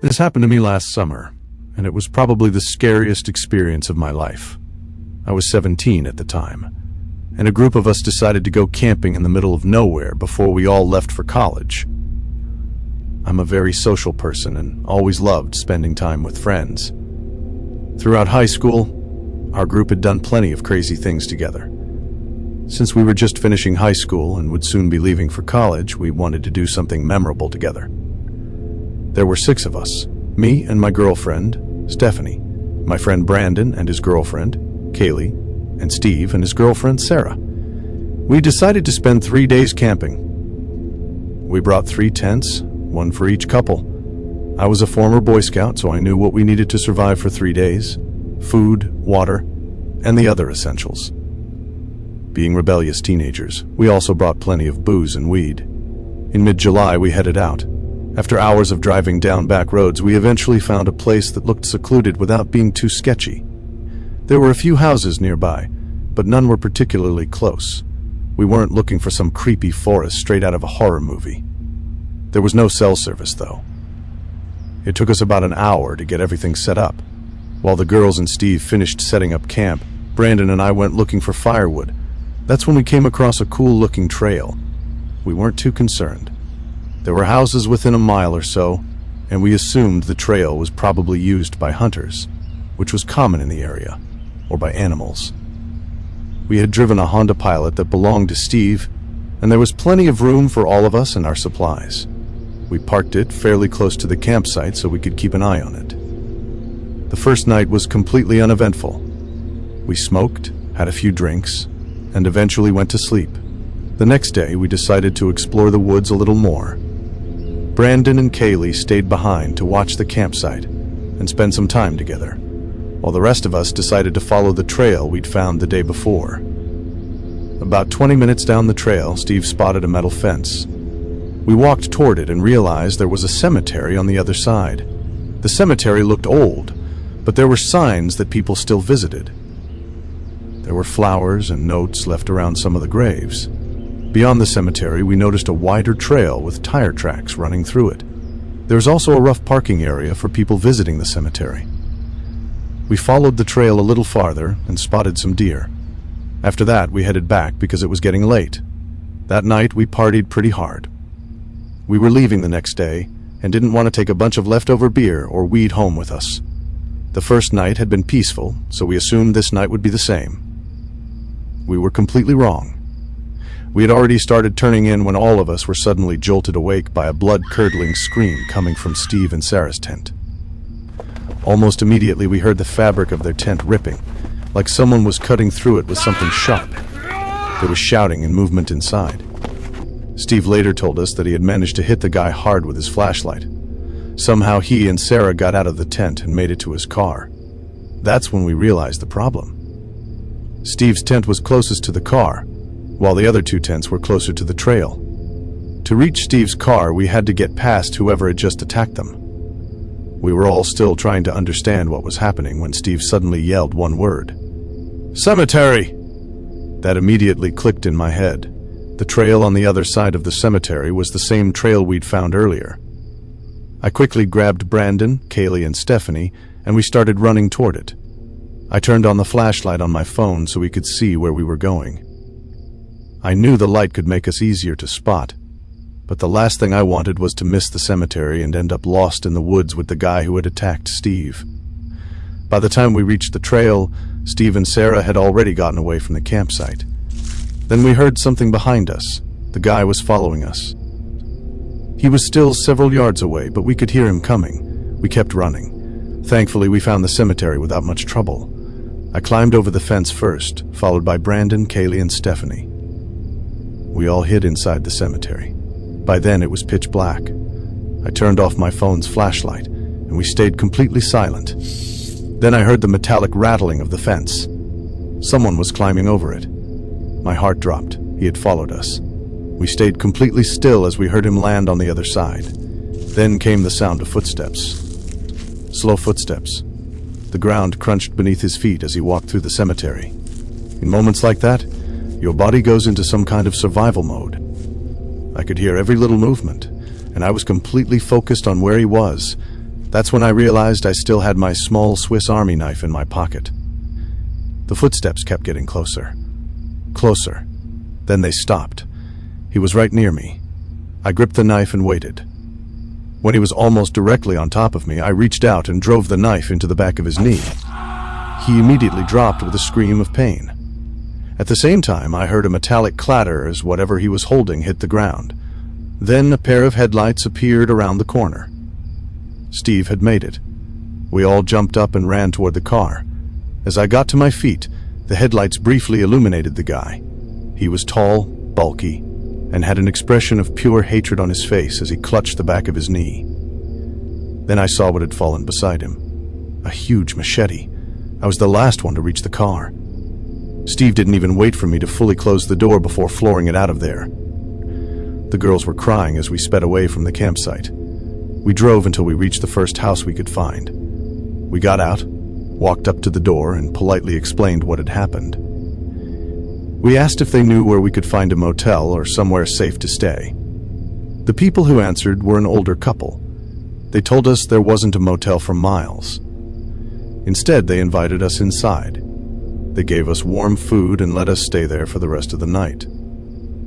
This happened to me last summer, and it was probably the scariest experience of my life. I was 17 at the time, and a group of us decided to go camping in the middle of nowhere before we all left for college. I'm a very social person and always loved spending time with friends. Throughout high school, our group had done plenty of crazy things together. Since we were just finishing high school and would soon be leaving for college, we wanted to do something memorable together. There were 6 of us, me and my girlfriend, Stephanie, my friend Brandon and his girlfriend, Kaylee, and Steve and his girlfriend, Sarah. We decided to spend 3 days camping. We brought 3 tents, 1 for each couple. I was a former Boy Scout, so I knew what we needed to survive for 3 days: food, water, and the other essentials. Being rebellious teenagers, we also brought plenty of booze and weed. In mid-July, we headed out. After hours of driving down back roads, we eventually found a place that looked secluded without being too sketchy. There were a few houses nearby, but none were particularly close. We weren't looking for some creepy forest straight out of a horror movie. There was no cell service, though. It took us about an hour to get everything set up. While the girls and Steve finished setting up camp, Brandon and I went looking for firewood. That's when we came across a cool-looking trail. We weren't too concerned. There were houses within a mile or so, and we assumed the trail was probably used by hunters, which was common in the area, or by animals. We had driven a Honda Pilot that belonged to Steve, and there was plenty of room for all of us and our supplies. We parked it fairly close to the campsite so we could keep an eye on it. The first night was completely uneventful. We smoked, had a few drinks, and eventually went to sleep. The next day, we decided to explore the woods a little more. Brandon and Kaylee stayed behind to watch the campsite and spend some time together, while the rest of us decided to follow the trail we'd found the day before. About 20 minutes down the trail, Steve spotted a metal fence. We walked toward it and realized there was a cemetery on the other side. The cemetery looked old, but there were signs that people still visited. There were flowers and notes left around some of the graves. Beyond the cemetery, we noticed a wider trail with tire tracks running through it. There was also a rough parking area for people visiting the cemetery. We followed the trail a little farther and spotted some deer. After that, we headed back because it was getting late. That night, we partied pretty hard. We were leaving the next day and didn't want to take a bunch of leftover beer or weed home with us. The first night had been peaceful, so we assumed this night would be the same. We were completely wrong. We had already started turning in when all of us were suddenly jolted awake by a blood-curdling scream coming from Steve and Sarah's tent. Almost immediately, we heard the fabric of their tent ripping, like someone was cutting through it with something sharp. There was shouting and movement inside. Steve later told us that he had managed to hit the guy hard with his flashlight. Somehow he and Sarah got out of the tent and made it to his car. That's when we realized the problem. Steve's tent was closest to the car, while the other 2 tents were closer to the trail. To reach Steve's car, we had to get past whoever had just attacked them. We were all still trying to understand what was happening when Steve suddenly yelled one word: "Cemetery!" That immediately clicked in my head. The trail on the other side of the cemetery was the same trail we'd found earlier. I quickly grabbed Brandon, Kaylee, and Stephanie, and we started running toward it. I turned on the flashlight on my phone so we could see where we were going. I knew the light could make us easier to spot, but the last thing I wanted was to miss the cemetery and end up lost in the woods with the guy who had attacked Steve. By the time we reached the trail, Steve and Sarah had already gotten away from the campsite. Then we heard something behind us. The guy was following us. He was still several yards away, but we could hear him coming. We kept running. Thankfully, we found the cemetery without much trouble. I climbed over the fence first, followed by Brandon, Kaylee, and Stephanie. We all hid inside the cemetery. By then, it was pitch black. I turned off my phone's flashlight, and we stayed completely silent. Then I heard the metallic rattling of the fence. Someone was climbing over it. My heart dropped. He had followed us. We stayed completely still as we heard him land on the other side. Then came the sound of footsteps. Slow footsteps. The ground crunched beneath his feet as he walked through the cemetery. In moments like that, your body goes into some kind of survival mode. I could hear every little movement, and I was completely focused on where he was. That's when I realized I still had my small Swiss Army knife in my pocket. The footsteps kept getting closer. Closer. Then they stopped. He was right near me. I gripped the knife and waited. When he was almost directly on top of me, I reached out and drove the knife into the back of his knee. He immediately dropped with a scream of pain. At the same time, I heard a metallic clatter as whatever he was holding hit the ground. Then a pair of headlights appeared around the corner. Steve had made it. We all jumped up and ran toward the car. As I got to my feet, the headlights briefly illuminated the guy. He was tall, bulky, and had an expression of pure hatred on his face as he clutched the back of his knee. Then I saw what had fallen beside him. A huge machete. I was the last one to reach the car. Steve didn't even wait for me to fully close the door before flooring it out of there. The girls were crying as we sped away from the campsite. We drove until we reached the first house we could find. We got out, walked up to the door, and politely explained what had happened. We asked if they knew where we could find a motel or somewhere safe to stay. The people who answered were an older couple. They told us there wasn't a motel for miles. Instead, they invited us inside. They gave us warm food and let us stay there for the rest of the night.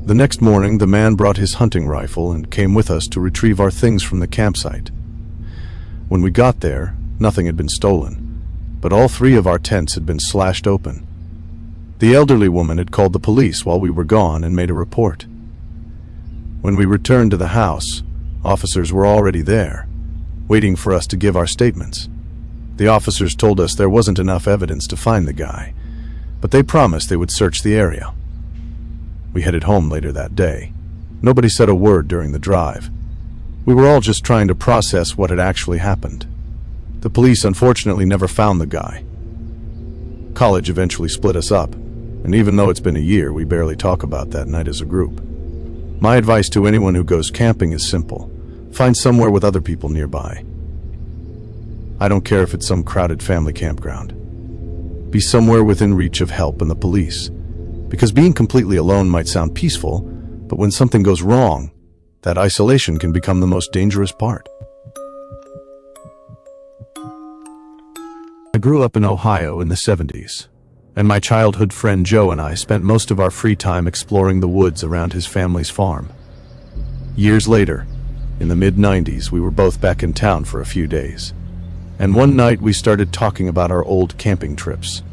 The next morning, the man brought his hunting rifle and came with us to retrieve our things from the campsite. When we got there, nothing had been stolen, but all 3 of our tents had been slashed open. The elderly woman had called the police while we were gone and made a report. When we returned to the house, officers were already there, waiting for us to give our statements. The officers told us there wasn't enough evidence to find the guy, but they promised they would search the area. We headed home later that day. Nobody said a word during the drive. We were all just trying to process what had actually happened. The police unfortunately never found the guy. College eventually split us up, and even though it's been a year, we barely talk about that night as a group. My advice to anyone who goes camping is simple. Find somewhere with other people nearby. I don't care if it's some crowded family campground. Be somewhere within reach of help and the police. Because being completely alone might sound peaceful, but when something goes wrong, that isolation can become the most dangerous part. I grew up in Ohio in the 70s, and my childhood friend Joe and I spent most of our free time exploring the woods around his family's farm. Years later, in the mid-90s, we were both back in town for a few days, and one night we started talking about our old camping trips.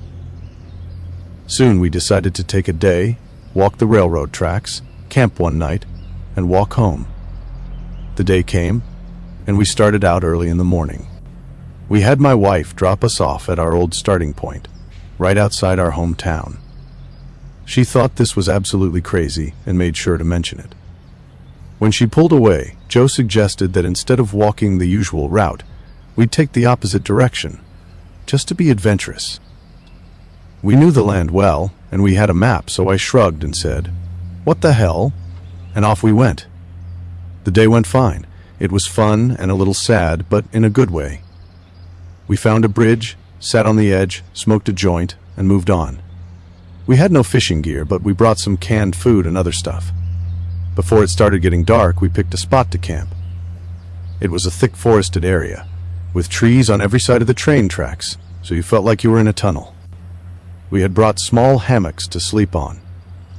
Soon we decided to take a day, walk the railroad tracks, camp one night, and walk home. The day came, and we started out early in the morning. We had my wife drop us off at our old starting point, right outside our hometown. She thought this was absolutely crazy and made sure to mention it. When she pulled away, Joe suggested that instead of walking the usual route, we'd take the opposite direction, just to be adventurous. We knew the land well, and we had a map, so I shrugged and said, "What the hell?" And off we went. The day went fine. It was fun and a little sad, but in a good way. We found a bridge, sat on the edge, smoked a joint, and moved on. We had no fishing gear, but we brought some canned food and other stuff. Before it started getting dark, we picked a spot to camp. It was a thick forested area, with trees on every side of the train tracks, so you felt like you were in a tunnel. We had brought small hammocks to sleep on,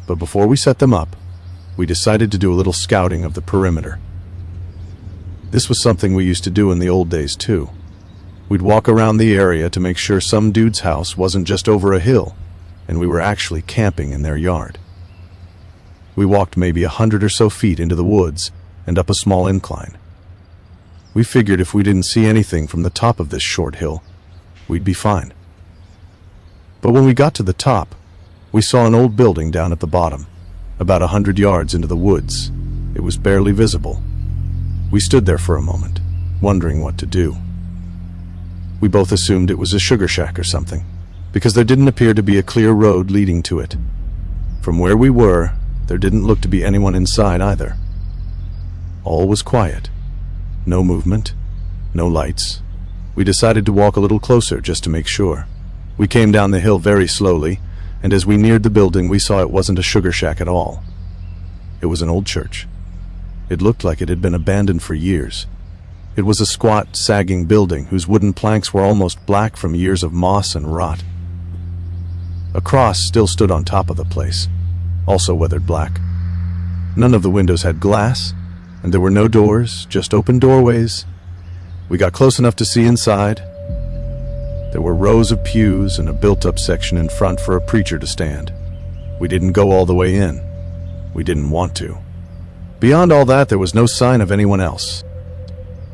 but before we set them up, we decided to do a little scouting of the perimeter. This was something we used to do in the old days too. We'd walk around the area to make sure some dude's house wasn't just over a hill, and we were actually camping in their yard. We walked maybe 100 or so feet into the woods and up a small incline. We figured if we didn't see anything from the top of this short hill, we'd be fine. But when we got to the top, we saw an old building down at the bottom, about 100 yards into the woods. It was barely visible. We stood there for a moment, wondering what to do. We both assumed it was a sugar shack or something, because there didn't appear to be a clear road leading to it. From where we were, there didn't look to be anyone inside either. All was quiet. No movement, no lights, We decided to walk a little closer just to make sure. We came down the hill very slowly, and as we neared the building, we saw it wasn't a sugar shack at all. It was an old church. It looked like it had been abandoned for years. It was a squat, sagging building whose wooden planks were almost black from years of moss and rot. A cross still stood on top of the place, also weathered black. None of the windows had glass, and there were no doors, just open doorways. We got close enough to see inside. There were rows of pews and a built-up section in front for a preacher to stand. We didn't go all the way in. We didn't want to. Beyond all that, there was no sign of anyone else.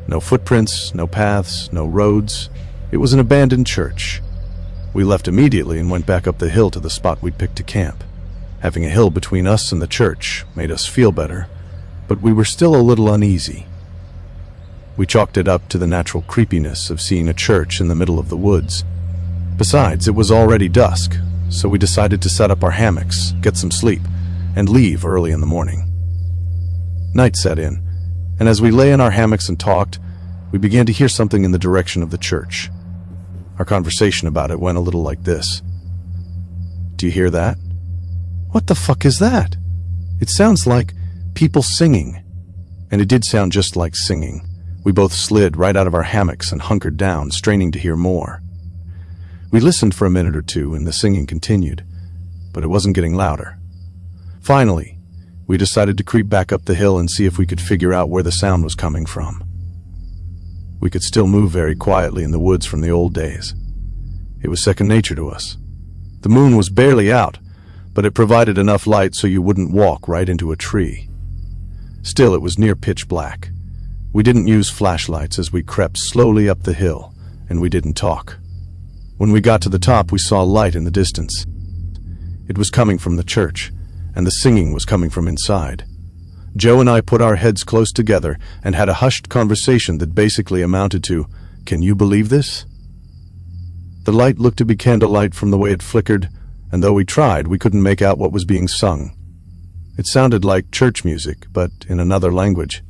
No footprints, no paths, no roads. It was an abandoned church. We left immediately and went back up the hill to the spot we'd picked to camp. Having a hill between us and the church made us feel better, but we were still a little uneasy. We chalked it up to the natural creepiness of seeing a church in the middle of the woods. Besides, it was already dusk, so we decided to set up our hammocks, get some sleep, and leave early in the morning. Night set in, and as we lay in our hammocks and talked, we began to hear something in the direction of the church. Our conversation about it went a little like this. "Do you hear that?" "What the fuck is that?" "It sounds like people singing." And it did sound just like singing. We both slid right out of our hammocks and hunkered down, straining to hear more. We listened for a minute or two, and the singing continued, but it wasn't getting louder. Finally, we decided to creep back up the hill and see if we could figure out where the sound was coming from. We could still move very quietly in the woods from the old days. It was second nature to us. The moon was barely out, but it provided enough light so you wouldn't walk right into a tree. Still, it was near pitch black. We didn't use flashlights as we crept slowly up the hill, and we didn't talk. When we got to the top, we saw light in the distance. It was coming from the church, and the singing was coming from inside. Joe and I put our heads close together and had a hushed conversation that basically amounted to, "Can you believe this?" The light looked to be candlelight from the way it flickered, and though we tried, we couldn't make out what was being sung. It sounded like church music, but in another language.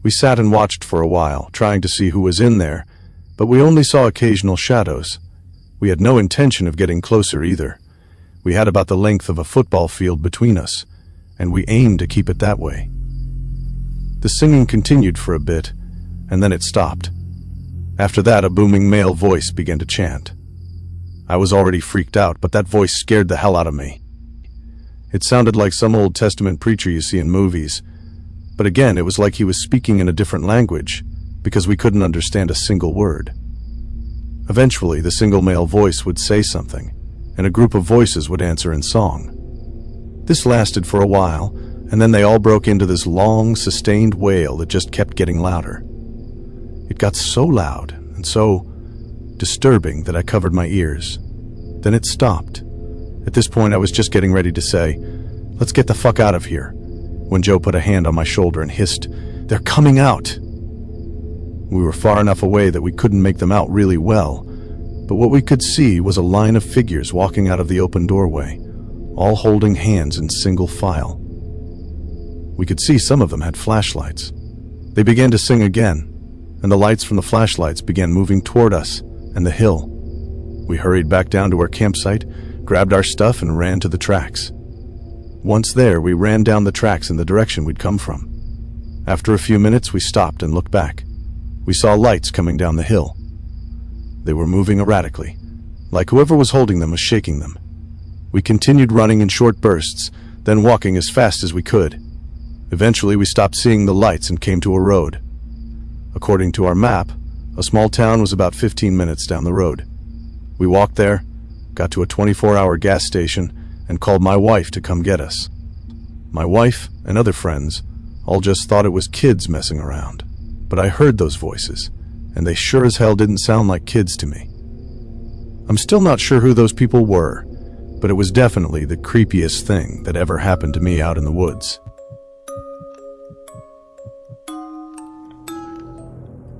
We sat and watched for a while, trying to see who was in there, but we only saw occasional shadows. We had no intention of getting closer either. We had about the length of a football field between us, and we aimed to keep it that way. The singing continued for a bit, and then it stopped. After that, a booming male voice began to chant. I was already freaked out, but that voice scared the hell out of me. It sounded like some Old Testament preacher you see in movies, but again, it was like he was speaking in a different language, because we couldn't understand a single word. Eventually, the single male voice would say something, and a group of voices would answer in song. This lasted for a while, and then they all broke into this long, sustained wail that just kept getting louder. It got so loud and so disturbing that I covered my ears. Then it stopped. At this point, I was just getting ready to say, "Let's get the fuck out of here," when Joe put a hand on my shoulder and hissed, "They're coming out!" We were far enough away that we couldn't make them out really well, but what we could see was a line of figures walking out of the open doorway, all holding hands in single file. We could see some of them had flashlights. They began to sing again, and the lights from the flashlights began moving toward us and the hill. We hurried back down to our campsite, grabbed our stuff, and ran to the tracks. Once there, we ran down the tracks in the direction we'd come from. After a few minutes, we stopped and looked back. We saw lights coming down the hill. They were moving erratically, like whoever was holding them was shaking them. We continued running in short bursts, then walking as fast as we could. Eventually, we stopped seeing the lights and came to a road. According to our map, a small town was about 15 minutes down the road. We walked there, got to a 24-hour gas station, and called my wife to come get us. My wife and other friends all just thought it was kids messing around, but I heard those voices, and they sure as hell didn't sound like kids to me. I'm still not sure who those people were, but it was definitely the creepiest thing that ever happened to me out in the woods.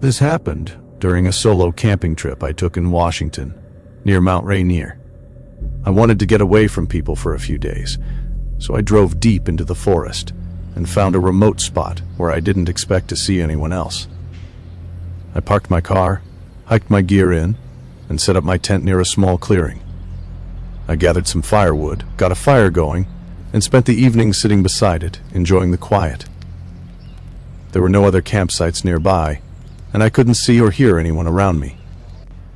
This happened during a solo camping trip I took in Washington, near Mount Rainier. I wanted to get away from people for a few days, so I drove deep into the forest and found a remote spot where I didn't expect to see anyone else. I parked my car, hiked my gear in, and set up my tent near a small clearing. I gathered some firewood, got a fire going, and spent the evening sitting beside it, enjoying the quiet. There were no other campsites nearby, and I couldn't see or hear anyone around me.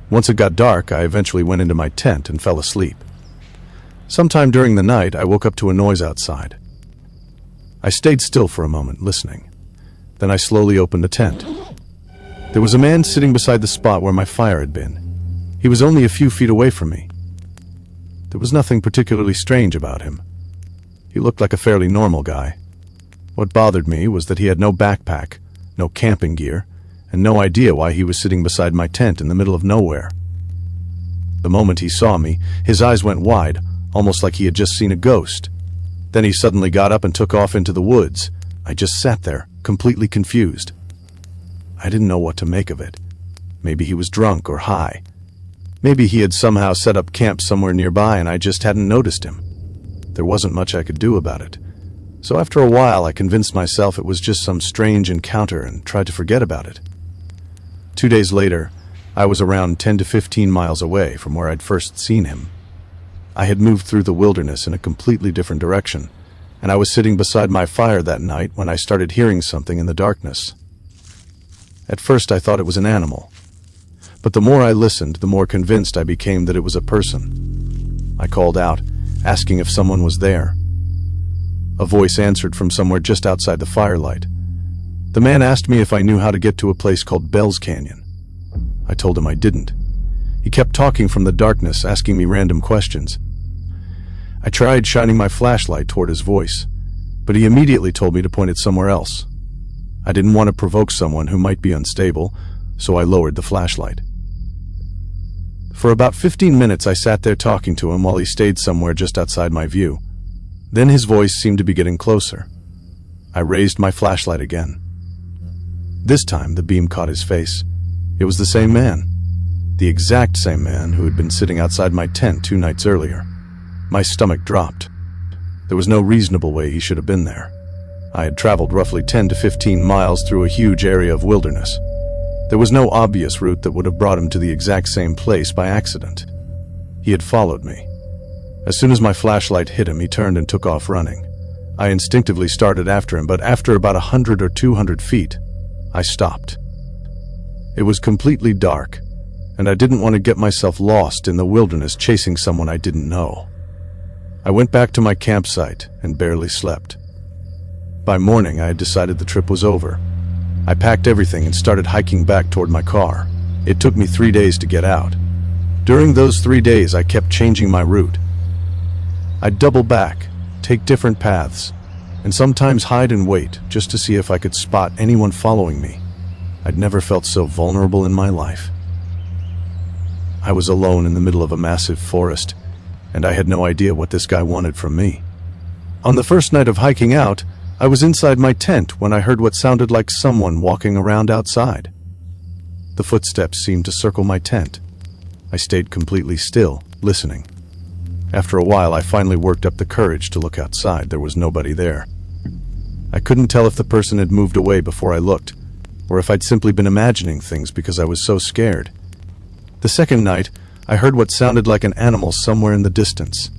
Once it got dark, I eventually went into my tent and fell asleep. Sometime during the night, I woke up to a noise outside. I stayed still for a moment, listening. Then I slowly opened the tent. There was a man sitting beside the spot where my fire had been. He was only a few feet away from me. There was nothing particularly strange about him. He looked like a fairly normal guy. What bothered me was that he had no backpack, no camping gear, and no idea why he was sitting beside my tent in the middle of nowhere. The moment he saw me, his eyes went wide, almost like he had just seen a ghost. Then he suddenly got up and took off into the woods. I just sat there, completely confused. I didn't know what to make of it. Maybe he was drunk or high. Maybe he had somehow set up camp somewhere nearby and I just hadn't noticed him. There wasn't much I could do about it. So after a while, I convinced myself it was just some strange encounter and tried to forget about it. 2 days later, I was around 10 to 15 miles away from where I'd first seen him. I had moved through the wilderness in a completely different direction, and I was sitting beside my fire that night when I started hearing something in the darkness. At first, I thought it was an animal, but the more I listened, the more convinced I became that it was a person. I called out, asking if someone was there. A voice answered from somewhere just outside the firelight. The man asked me if I knew how to get to a place called Bell's Canyon. I told him I didn't. He kept talking from the darkness, asking me random questions. I tried shining my flashlight toward his voice, but he immediately told me to point it somewhere else. I didn't want to provoke someone who might be unstable, so I lowered the flashlight. For about 15 minutes I sat there talking to him while he stayed somewhere just outside my view. Then his voice seemed to be getting closer. I raised my flashlight again. This time the beam caught his face. It was the same man. The exact same man who had been sitting outside my tent 2 nights earlier. My stomach dropped. There was no reasonable way he should have been there. I had traveled roughly 10 to 15 miles through a huge area of wilderness. There was no obvious route that would have brought him to the exact same place by accident. He had followed me. As soon as my flashlight hit him, he turned and took off running. I instinctively started after him, but after about 100 or 200 feet, I stopped. It was completely dark, and I didn't want to get myself lost in the wilderness chasing someone I didn't know. I went back to my campsite and barely slept. By morning, I had decided the trip was over. I packed everything and started hiking back toward my car. It took me 3 days to get out. During those 3 days, I kept changing my route. I'd double back, take different paths, and sometimes hide and wait just to see if I could spot anyone following me. I'd never felt so vulnerable in my life. I was alone in the middle of a massive forest, and I had no idea what this guy wanted from me. On the first night of hiking out, I was inside my tent when I heard what sounded like someone walking around outside. The footsteps seemed to circle my tent. I stayed completely still, listening. After a while, I finally worked up the courage to look outside. There was nobody there. I couldn't tell if the person had moved away before I looked, or if I'd simply been imagining things because I was so scared. The second night, I heard what sounded like an animal somewhere in the distance.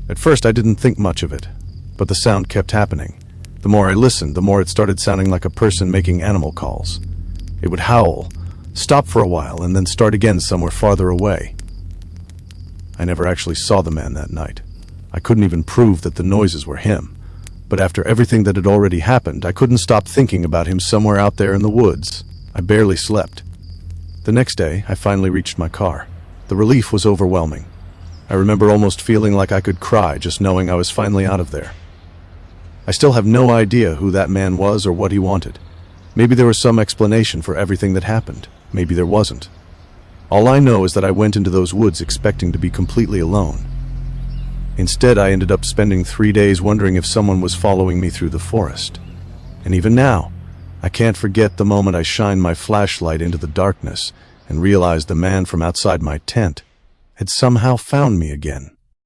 At first, I didn't think much of it, but the sound kept happening. The more I listened, the more it started sounding like a person making animal calls. It would howl, stop for a while, and then start again somewhere farther away. I never actually saw the man that night. I couldn't even prove that the noises were him. But after everything that had already happened, I couldn't stop thinking about him somewhere out there in the woods. I barely slept. The next day, I finally reached my car. The relief was overwhelming. I remember almost feeling like I could cry just knowing I was finally out of there. I still have no idea who that man was or what he wanted. Maybe there was some explanation for everything that happened. Maybe there wasn't. All I know is that I went into those woods expecting to be completely alone. Instead, I ended up spending 3 days wondering if someone was following me through the forest. And even now, I can't forget the moment I shined my flashlight into the darkness and realized the man from outside my tent had somehow found me again.